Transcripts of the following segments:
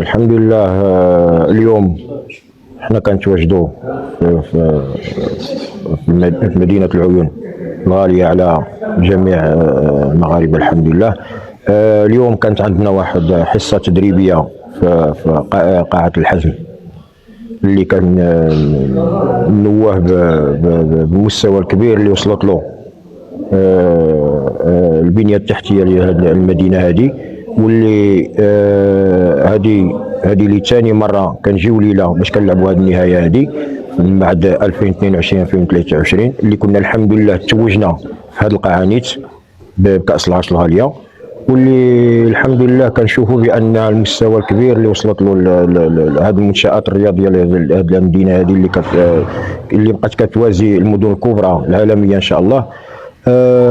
الحمد لله. اليوم احنا كنتواجدوا في مدينة العيون الغالية على جميع المغاربة الحمد لله. اليوم كانت عندنا واحد حصة تدريبية في قاعة الحزم اللي كان نوه بالمستوى الكبير اللي وصلت له البنية التحتية للمدينة هذه، واللي هذه اللي ثاني مرة كنجيو ليلة باش كنلعبوا هذه النهاية هذه من بعد 2022 2023 اللي كنا الحمد لله توجنا في هذه القاعة نيت بكأس العرش الغالية، واللي الحمد لله كنشوفوا بأن المستوى الكبير اللي وصلت له هذه المنشآت الرياضية لهذه المدينة هذه اللي بقات كتوازي المدن الكبرى العالمية إن شاء الله.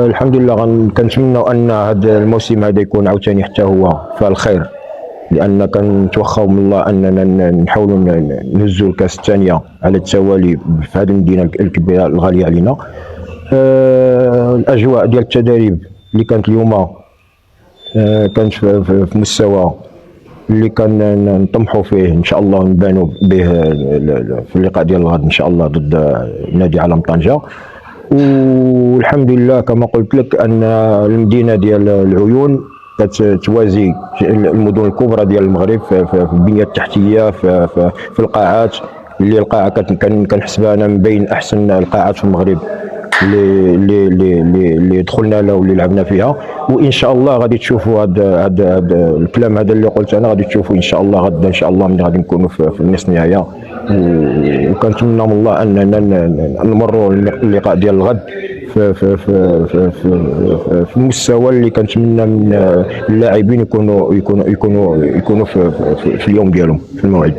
الحمد لله كنتمنوا ان هذا الموسم هذا يكون عاوتاني حتى هو فيه الخير، لان كنتوخاو من الله اننا نحاولوا نهزوا الكاس الثانيه على التوالي في هذه المدينه الكبيره الغاليه علينا. الاجواء ديال التدريب اللي كانت اليوم كانت في مستوى اللي كان نطمحوا فيه ان شاء الله نبانوا به في اللقاء ديال الغد ان شاء الله ضد نادي علم طنجة. والحمد لله كما قلت لك ان المدينه ديال العيون كتوازي المدن الكبرى ديال المغرب في البنيه التحتيه في القاعات، اللي القاعه كنحسبها انا من بين احسن القاعات في المغرب اللي دخلنا لها واللي لعبنا فيها. وان شاء الله غادي تشوفوا هذا الكلام هذا اللي قلت انا غادي تشوفوا ان شاء الله غدا ان شاء الله ملي غادي نكونوا في النصف النهائي، وكنتمنى من الله اننا نمروا اللقاء ديال الغد في المستوى اللي كنتمنى من اللاعبين يكونوا في اليوم ديالهم في الموعد.